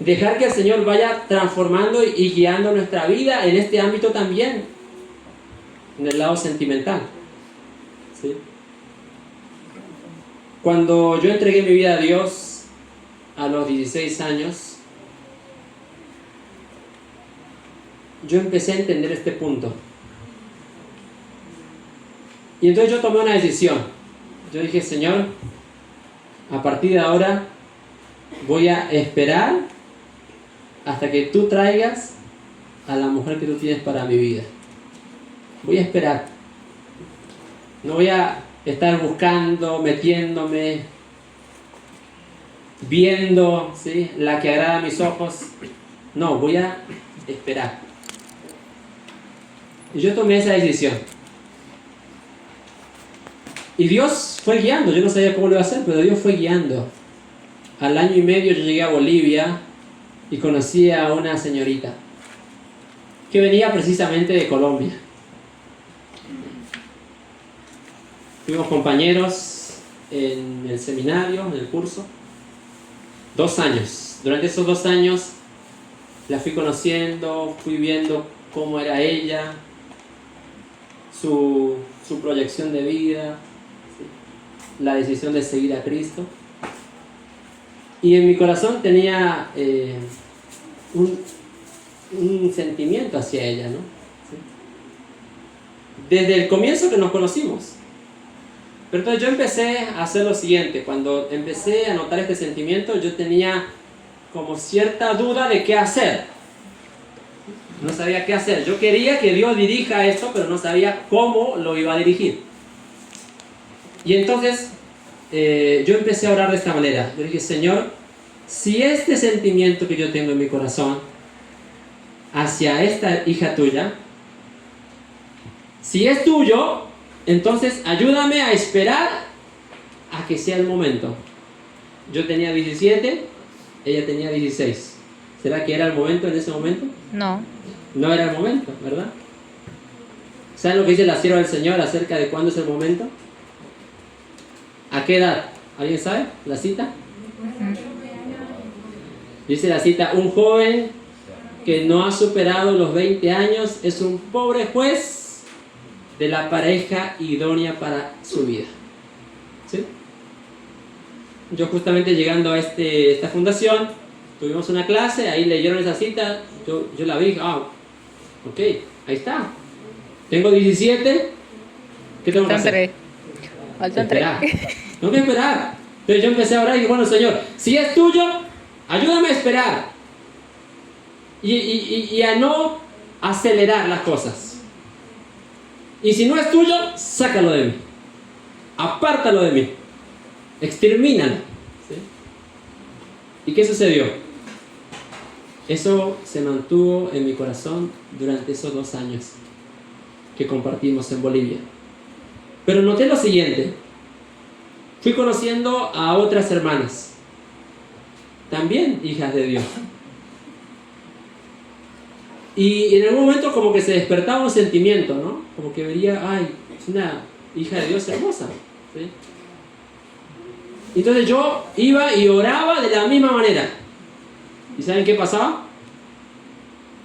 dejar que el Señor vaya transformando y guiando nuestra vida en este ámbito también, en el lado sentimental. ¿Sí? Cuando yo entregué mi vida a Dios a los 16 años, yo empecé a entender este punto. Y entonces yo tomé una decisión. Yo dije, Señor, a partir de ahora voy a esperar hasta que tú traigas a la mujer que tú tienes para mi vida. Voy a esperar. No voy a estar buscando, metiéndome, viendo, ¿sí?, la que agrada a mis ojos. No, voy a esperar. Y yo tomé esa decisión. Y Dios fue guiando. Yo no sabía cómo lo iba a hacer, pero Dios fue guiando. Al año y medio yo llegué a Bolivia y conocí a una señorita que venía precisamente de Colombia. Fuimos compañeros en el seminario, en el curso, 2 años. Durante esos 2 años la fui conociendo, fui viendo cómo era ella, su proyección de vida, ¿sí?, la decisión de seguir a Cristo. Y en mi corazón tenía un sentimiento hacia ella, ¿no? ¿Sí? Desde el comienzo que nos conocimos. Pero entonces yo empecé a hacer lo siguiente. Cuando empecé a notar este sentimiento, yo tenía como cierta duda de qué hacer. No sabía qué hacer. Yo quería que Dios dirija esto, pero no sabía cómo lo iba a dirigir. Y entonces yo empecé a orar de esta manera. Yo dije, Señor, si este sentimiento que yo tengo en mi corazón hacia esta hija tuya, si es tuyo, entonces ayúdame a esperar a que sea el momento. Yo tenía 17, ella tenía 16. ¿Será que era el momento en ese momento? No. No era el momento, ¿verdad? ¿Saben lo que dice la sierva del Señor acerca de cuándo es el momento? ¿A qué edad? ¿Alguien sabe la cita? Dice la cita, un joven que no ha superado los 20 años es un pobre juez de la pareja idónea para su vida. ¿Sí? Yo justamente llegando a esta fundación, tuvimos una clase, ahí leyeron esa cita, yo la vi, ok, ahí está. Tengo 17, ¿qué tengo que hacer? Faltan 3. Tengo que esperar. Entonces yo empecé a orar y dije, bueno, Señor, si es tuyo, ayúdame a esperar. Y a no acelerar las cosas. Y si no es tuyo, sácalo de mí. Apártalo de mí. Extermínalo. ¿Sí? ¿Y qué sucedió? Eso se mantuvo en mi corazón durante esos 2 años que compartimos en Bolivia. Pero noté lo siguiente. Fui conociendo a otras hermanas, también hijas de Dios. Y en algún momento como que se despertaba un sentimiento, ¿no? Como que veía, ay, es una hija de Dios hermosa. ¿Sí? Entonces yo iba y oraba de la misma manera. ¿Y saben qué pasaba?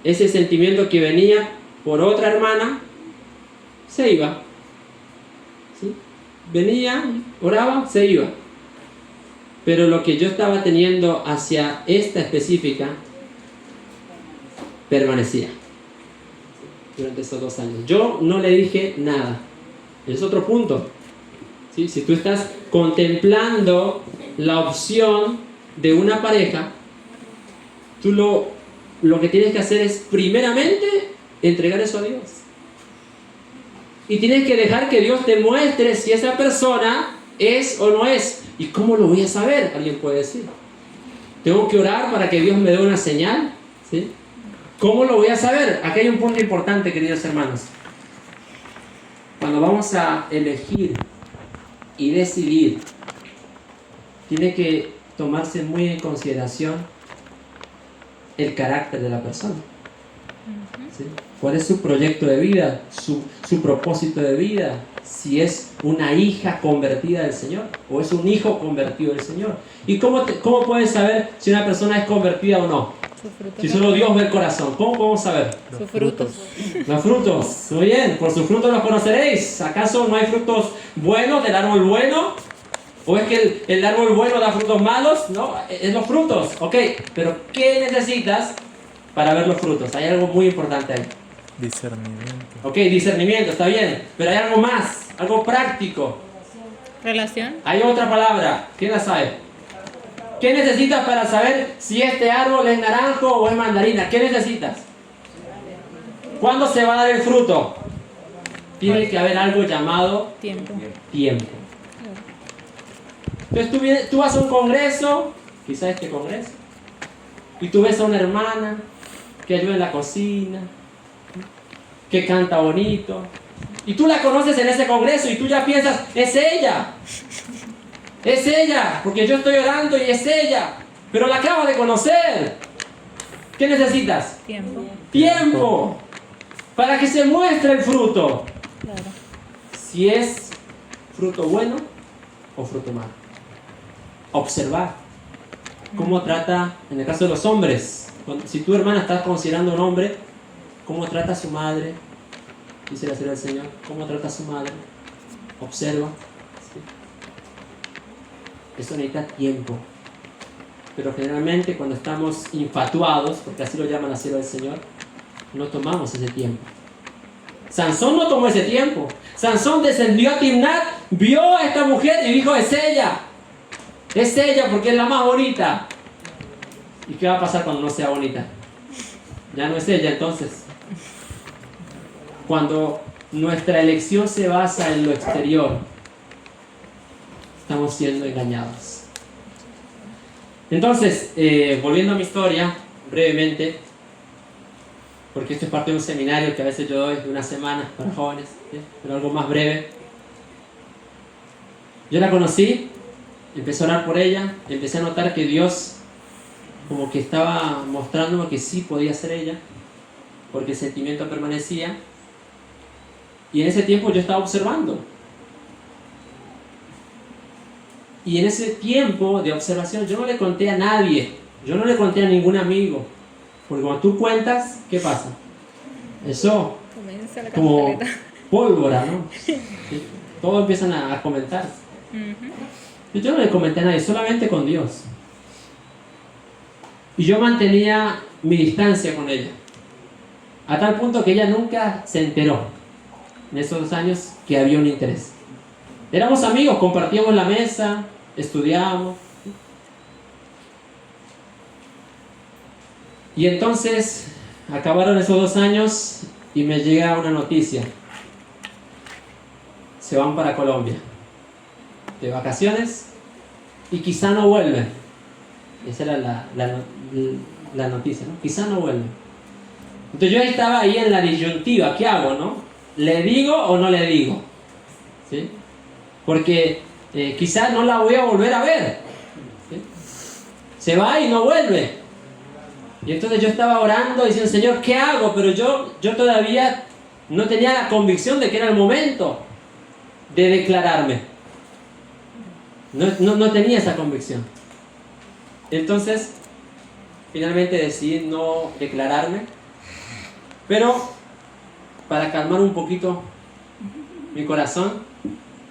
Ese sentimiento que venía por otra hermana se iba. ¿Sí? Venía, oraba, se iba. Pero lo que yo estaba teniendo hacia esta específica permanecía durante esos 2 años. Yo no le dije nada. Es otro punto. ¿Sí? Si tú estás contemplando la opción de una pareja, tú lo que tienes que hacer es primeramente entregar eso a Dios. Y tienes que dejar que Dios te muestre si esa persona es o no es. ¿Y cómo lo voy a saber? Alguien puede decir. ¿Tengo que orar para que Dios me dé una señal? ¿Sí? ¿Cómo lo voy a saber? Aquí hay un punto importante, queridos hermanos. Cuando vamos a elegir y decidir, tiene que tomarse muy en consideración el carácter de la persona. ¿Sí? ¿Cuál es su proyecto de vida? Su propósito de vida. Si es una hija convertida del Señor o es un hijo convertido del Señor. ¿Y cómo puedes saber si una persona es convertida o no? Sus frutos. Si solo Dios ve el corazón, ¿cómo podemos saber? Sus frutos. Los frutos, muy bien, por sus frutos los conoceréis. ¿Acaso no hay frutos buenos del árbol bueno? ¿O es que el árbol bueno da frutos malos? No, es los frutos. Ok, pero ¿qué necesitas para ver los frutos? Hay algo muy importante ahí. Discernimiento. Ok, discernimiento, está bien, pero hay algo más, algo práctico. Relación. Hay otra palabra, ¿quién la sabe? ¿Qué necesitas para saber si este árbol es naranjo o es mandarina? ¿Qué necesitas? ¿Cuándo se va a dar el fruto? Tiene que haber algo llamado Tiempo. tiempo. Entonces tú vas a un congreso, quizás este congreso, y tú ves a una hermana que ayuda en la cocina, que canta bonito, y tú la conoces en ese congreso y tú ya piensas, es ella, porque yo estoy orando y es ella, pero la acabo de conocer. ¿Qué necesitas? Tiempo. Tiempo, para que se muestre el fruto, Claro. si es fruto bueno o fruto malo. Observar cómo trata, en el caso de los hombres, si tu hermana está considerando un hombre, cómo trata a su madre, dice la Señora del Señor, cómo trata a su madre, observa. ¿Sí? Eso necesita tiempo, pero generalmente cuando estamos infatuados, porque así lo llama la Señora del Señor, no tomamos ese tiempo. Sansón no tomó ese tiempo. Sansón descendió a Timnat, vio a esta mujer y dijo, es ella porque es la más bonita. ¿Y qué va a pasar cuando no sea bonita? Ya no es ella entonces. Cuando nuestra elección se basa en lo exterior, estamos siendo engañados. Entonces, volviendo a mi historia, brevemente, porque esto es parte de un seminario que a veces yo doy de una semana para jóvenes, ¿sí? Pero algo más breve. Yo la conocí, empecé a orar por ella, empecé a notar que Dios como que estaba mostrándome que sí podía ser ella, porque el sentimiento permanecía. Y en ese tiempo yo estaba observando. Y en ese tiempo de observación yo no le conté a nadie, yo no le conté a ningún amigo. Porque cuando tú cuentas, ¿qué pasa? Eso, Comienza la como cantaleta. pólvora, ¿no? ¿Sí? Todos empiezan a comentar. Yo no le comenté a nadie, solamente con Dios. Y yo mantenía mi distancia con ella. A tal punto que ella nunca se enteró, en esos 2 años, que había un interés. Éramos amigos, compartíamos la mesa, estudiábamos. Y entonces acabaron esos 2 años y me llega una noticia. Se van para Colombia de vacaciones y quizá no vuelven. Esa era la noticia, ¿no? Quizá no vuelven. Entonces yo estaba ahí en la disyuntiva. ¿Qué hago, no? ¿Le digo o no le digo? ¿Sí? Porque quizá no la voy a volver a ver. ¿Sí? Se va y no vuelve. Y entonces yo estaba orando diciendo, Señor, ¿qué hago? Pero yo todavía no tenía la convicción de que era el momento de declararme. No tenía esa convicción. Entonces, finalmente decidí no declararme. Pero, para calmar un poquito mi corazón,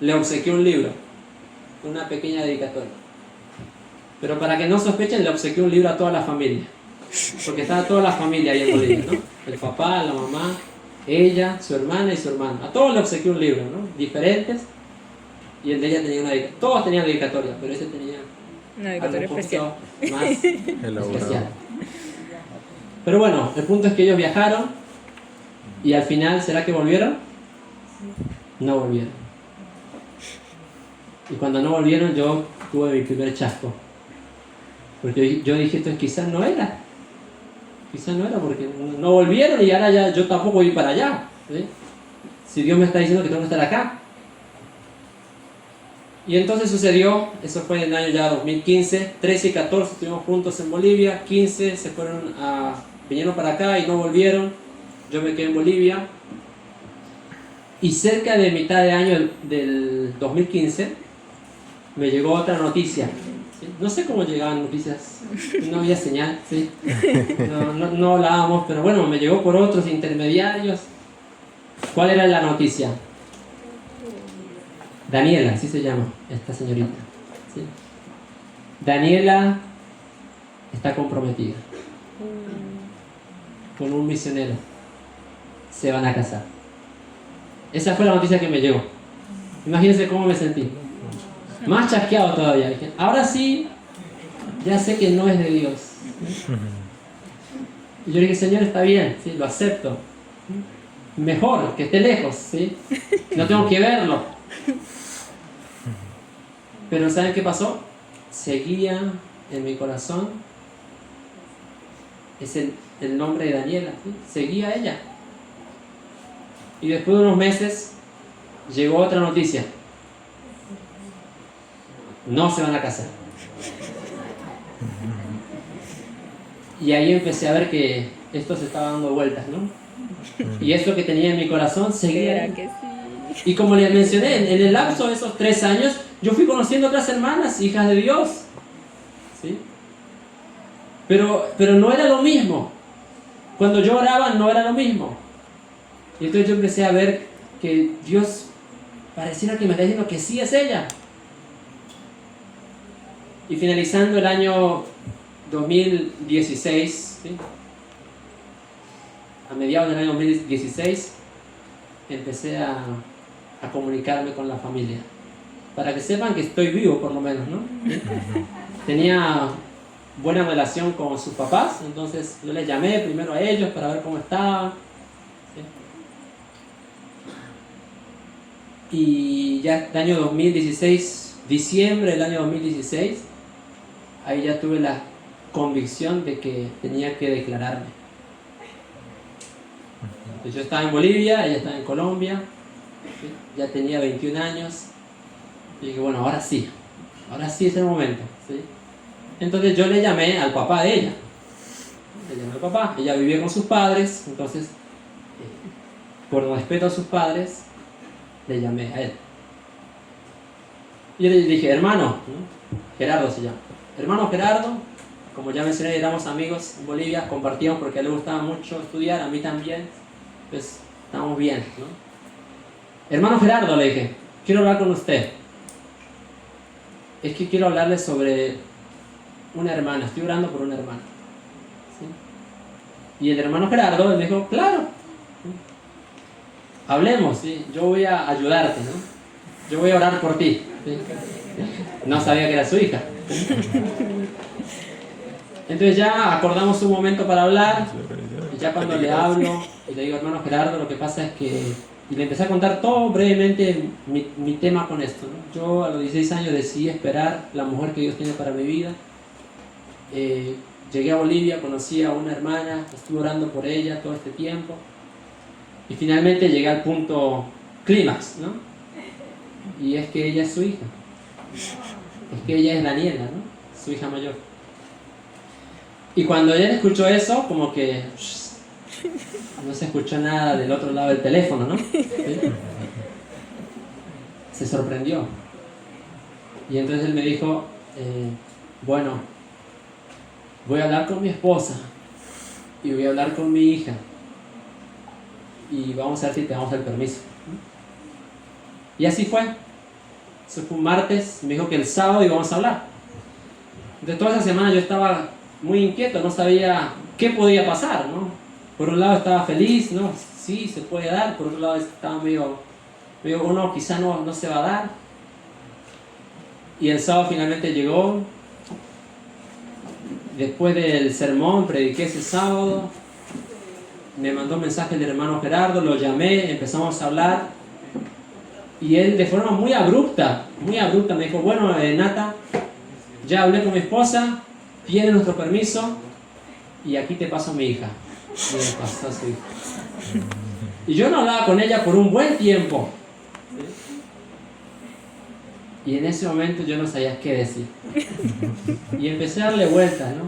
le obsequié un libro, una pequeña dedicatoria. Pero para que no sospechen, le obsequié un libro a toda la familia. Porque estaba toda la familia ahí en Bolivia, ¿no? El papá, la mamá, ella, su hermana y su hermano. A todos le obsequié un libro, ¿no? Diferentes. Y el de ella tenía una dedicatoria. Todos tenían dedicatoria, pero ese tenía Una algo dedicatoria un poquito especial. más Elaborado. especial. Pero bueno, el punto es que ellos viajaron y al final, ¿será que volvieron? No volvieron. Y cuando no volvieron, yo tuve mi primer chasco. Porque yo dije, esto quizás no era. Quizás no era porque no volvieron y ahora ya yo tampoco voy para allá. ¿Sí? Si Dios me está diciendo que tengo que estar acá. Y entonces sucedió, eso fue en el año ya 2015, 13 y 14 estuvimos juntos en Bolivia, 15 vinieron para acá y no volvieron. yo me quedé en Bolivia y cerca de mitad de año del 2015 me llegó otra noticia. ¿Sí? No sé cómo llegaban noticias, no había señal, ¿sí? No hablábamos, pero bueno, me llegó por otros intermediarios. ¿Cuál era la noticia? Daniela, así se llama esta señorita. ¿Sí? Daniela está comprometida con un misionero. Se van a casar. Esa fue la noticia que me llegó. Imagínense cómo me sentí. Más chasqueado todavía. Dije, ahora sí, ya sé que no es de Dios. Y yo dije, Señor, está bien, ¿sí? Lo acepto. Mejor que esté lejos, ¿sí? No tengo que verlo. Pero ¿saben qué pasó? Seguía en mi corazón el nombre de Daniela, ¿sí? Seguía ella. Y después de unos meses llegó otra noticia. No se van a casar. Y ahí empecé a ver que esto se estaba dando vueltas, ¿no? Y esto que tenía en mi corazón seguía. ¿Será que sí? Y como les mencioné, en el lapso de esos 3 años, yo fui conociendo otras hermanas, hijas de Dios. ¿Sí? Pero no era lo mismo. Cuando yo oraba no era lo mismo. Y entonces yo empecé a ver que Dios pareciera que me está diciendo que sí es ella. Y finalizando el año 2016, ¿sí? A mediados del año 2016, empecé a comunicarme con la familia. Para que sepan que estoy vivo, por lo menos, ¿no? Tenía buena relación con sus papás, entonces yo les llamé primero a ellos para ver cómo estaban. ¿Sí? Y ya el año 2016, diciembre del año 2016, ahí ya tuve la convicción de que tenía que declararme. Entonces yo estaba en Bolivia, ella estaba en Colombia, ¿sí? Ya tenía 21 años, y dije, bueno, ahora sí es el momento, ¿sí? Entonces yo le llamé al papá de ella, ella vivía con sus padres, entonces por respeto a sus padres, le llamé a él. Y yo le dije, hermano, ¿no? Gerardo se llama, hermano Gerardo, como ya mencioné, éramos amigos en Bolivia, compartíamos porque a él le gustaba mucho estudiar, a mí también, pues estamos bien, ¿no? Hermano Gerardo, le dije, quiero hablar con usted. Es que quiero hablarle sobre una hermana, estoy orando por una hermana. ¿Sí? Y el hermano Gerardo me dijo, claro, ¿sí? Hablemos, ¿sí? Yo voy a ayudarte, ¿no? Yo voy a orar por ti. ¿Sí? No sabía que era su hija. Entonces ya acordamos un momento para hablar, y ya cuando le hablo y le digo, hermano Gerardo, lo que pasa es que... Y le empecé a contar todo brevemente mi tema con esto, ¿no? Yo a los 16 años decidí esperar la mujer que Dios tiene para mi vida. Llegué a Bolivia, conocí a una hermana, estuve orando por ella todo este tiempo. Y finalmente llegué al punto clímax, ¿no? Y es que ella es su hija. Es que ella es Daniela, ¿no? Su hija mayor. Y cuando ella escuchó eso, como que no se escuchó nada del otro lado del teléfono, ¿no? ¿Sí? Se sorprendió. Y entonces él me dijo, bueno, voy a hablar con mi esposa y voy a hablar con mi hija y vamos a ver si te damos el permiso. Y así fue. Eso fue un martes, me dijo que el sábado íbamos a hablar. Entonces toda esa semana yo estaba muy inquieto, no sabía qué podía pasar, ¿no? Por un lado estaba feliz, ¿no? Sí, se puede dar. Por otro lado estaba medio no, quizá no se va a dar. Y el sábado finalmente llegó. Después del sermón, prediqué ese sábado. Me mandó un mensaje el hermano Gerardo, lo llamé, empezamos a hablar. Y él de forma muy abrupta me dijo, bueno, Nata, ya hablé con mi esposa, tiene nuestro permiso y aquí te paso a mi hija. Y me pasó a su hija. Y yo no hablaba con ella por un buen tiempo. ¿Sí? Y en ese momento yo no sabía qué decir. Y empecé a darle vueltas, ¿no?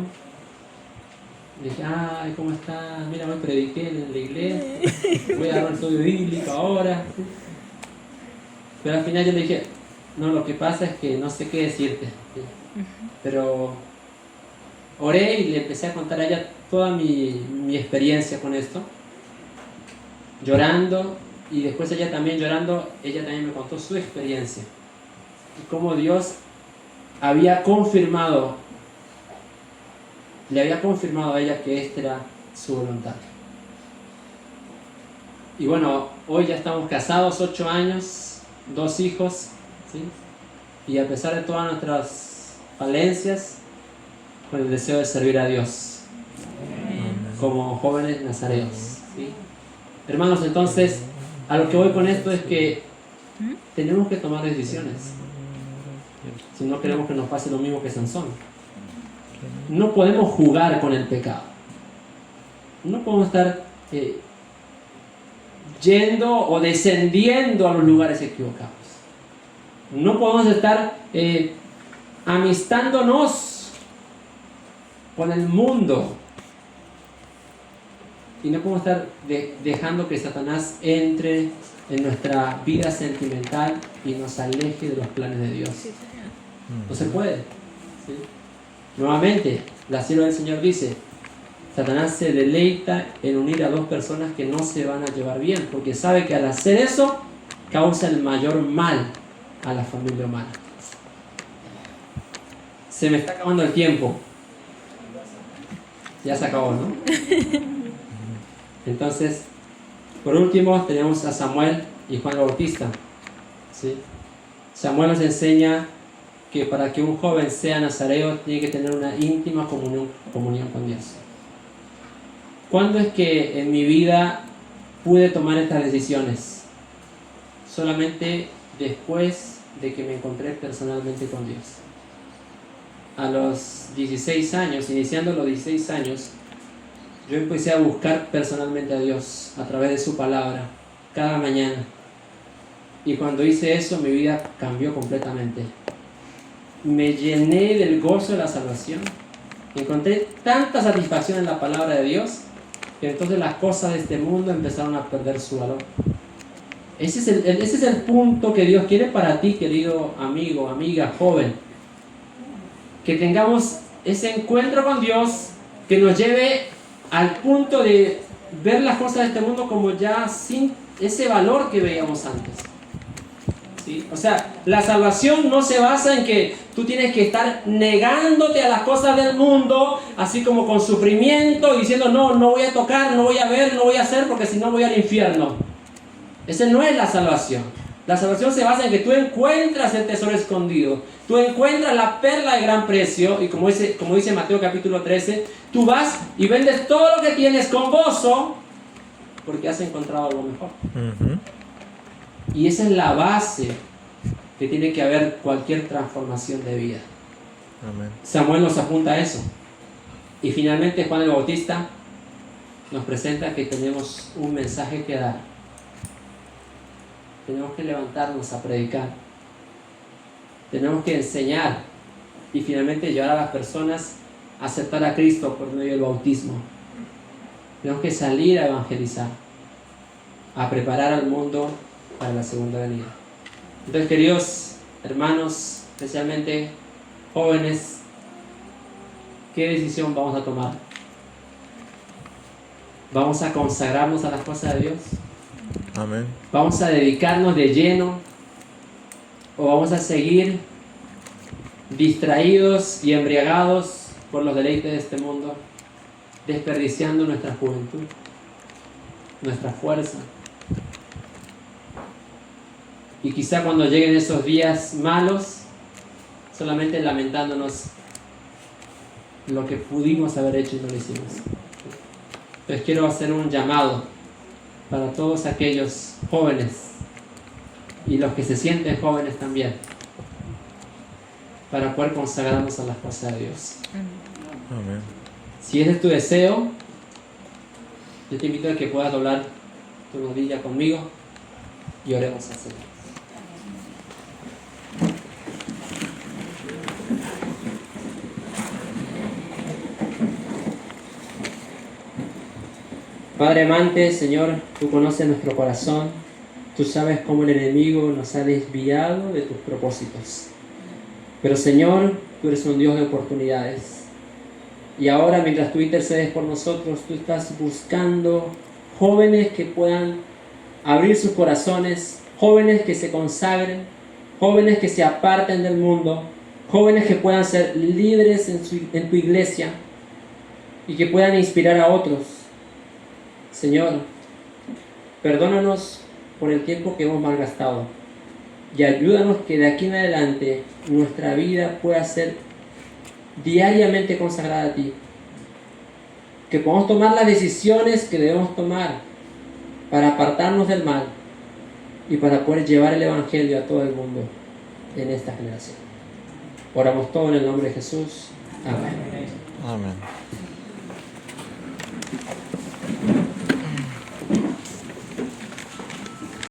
Le dije, ay, ¿cómo estás? Mira, hoy prediqué en la iglesia, voy a dar un estudio bíblico ahora. Pero al final yo le dije, no, lo que pasa es que no sé qué decirte. Pero oré y le empecé a contar a ella toda mi experiencia con esto, llorando, y después ella también llorando, ella también me contó su experiencia y cómo Dios había confirmado, le había confirmado a ella que esta era su voluntad. Y bueno, hoy ya estamos casados, 8 años, 2 hijos, ¿sí? Y a pesar de todas nuestras falencias, con el deseo de servir a Dios como jóvenes nazareos, ¿sí? Hermanos, entonces a lo que voy con esto es que tenemos que tomar decisiones si no queremos que nos pase lo mismo que Sansón. No podemos jugar con el pecado, no podemos estar yendo o descendiendo a los lugares equivocados, no podemos estar amistándonos con el mundo, y no podemos estar dejando que Satanás entre en nuestra vida sentimental y nos aleje de los planes de Dios. No se puede, ¿sí? Nuevamente, la sierva del Señor dice, Satanás se deleita en unir a 2 personas que no se van a llevar bien, porque sabe que al hacer eso causa el mayor mal a la familia humana. Se me está acabando el tiempo. Ya se acabó, ¿no? Entonces, por último tenemos a Samuel y Juan el Bautista, ¿sí? Samuel nos enseña que para que un joven sea nazareo tiene que tener una íntima comunión con Dios. ¿Cuándo es que en mi vida pude tomar estas decisiones? Solamente después de que me encontré personalmente con Dios. A los 16 años, iniciando los 16 años, yo empecé a buscar personalmente a Dios a través de su palabra, cada mañana. Y cuando hice eso, mi vida cambió completamente. Me llené del gozo de la salvación. Encontré tanta satisfacción en la palabra de Dios, que entonces las cosas de este mundo empezaron a perder su valor. Ese es el punto que Dios quiere para ti, querido amigo, amiga, joven. Que tengamos ese encuentro con Dios que nos lleve al punto de ver las cosas de este mundo como ya sin ese valor que veíamos antes, ¿sí? O sea, la salvación no se basa en que tú tienes que estar negándote a las cosas del mundo, así como con sufrimiento, diciendo no voy a tocar, no voy a ver, no voy a hacer, porque si no voy al infierno. Esa no es la salvación. La salvación se basa en que tú encuentras el tesoro escondido, tú encuentras la perla de gran precio, y como dice Mateo capítulo 13, tú vas y vendes todo lo que tienes con gozo, porque has encontrado algo mejor. Y esa es la base que tiene que haber cualquier transformación de vida. Amén. Samuel nos apunta a eso. Y finalmente Juan el Bautista nos presenta que tenemos un mensaje que dar. Tenemos que levantarnos a predicar. Tenemos que enseñar y finalmente llevar a las personas a aceptar a Cristo por medio del bautismo. Tenemos que salir a evangelizar, a preparar al mundo para la segunda venida. Entonces, queridos hermanos, especialmente jóvenes, ¿qué decisión vamos a tomar? ¿Vamos a consagrarnos a las cosas de Dios? Amén. ¿Vamos a dedicarnos de lleno o vamos a seguir distraídos y embriagados por los deleites de este mundo, desperdiciando nuestra juventud, nuestra fuerza? Y quizá cuando lleguen esos días malos, solamente lamentándonos lo que pudimos haber hecho y no lo hicimos. Entonces quiero hacer un llamado para todos aquellos jóvenes y los que se sienten jóvenes también, para poder consagrarnos a las cosas de Dios. Amén. Si ese es tu deseo, yo te invito a que puedas doblar tu rodilla conmigo y oremos al Señor. Padre amante, Señor, tú conoces nuestro corazón, tú sabes cómo el enemigo nos ha desviado de tus propósitos. Pero Señor, tú eres un Dios de oportunidades. Y ahora, mientras tú intercedes por nosotros, tú estás buscando jóvenes que puedan abrir sus corazones, jóvenes que se consagren, jóvenes que se aparten del mundo, jóvenes que puedan ser líderes en tu iglesia y que puedan inspirar a otros. Señor, perdónanos por el tiempo que hemos malgastado y ayúdanos que de aquí en adelante nuestra vida pueda ser diariamente consagrada a ti. Que podamos tomar las decisiones que debemos tomar para apartarnos del mal y para poder llevar el Evangelio a todo el mundo en esta generación. Oramos todo en el nombre de Jesús. Amén. Amén.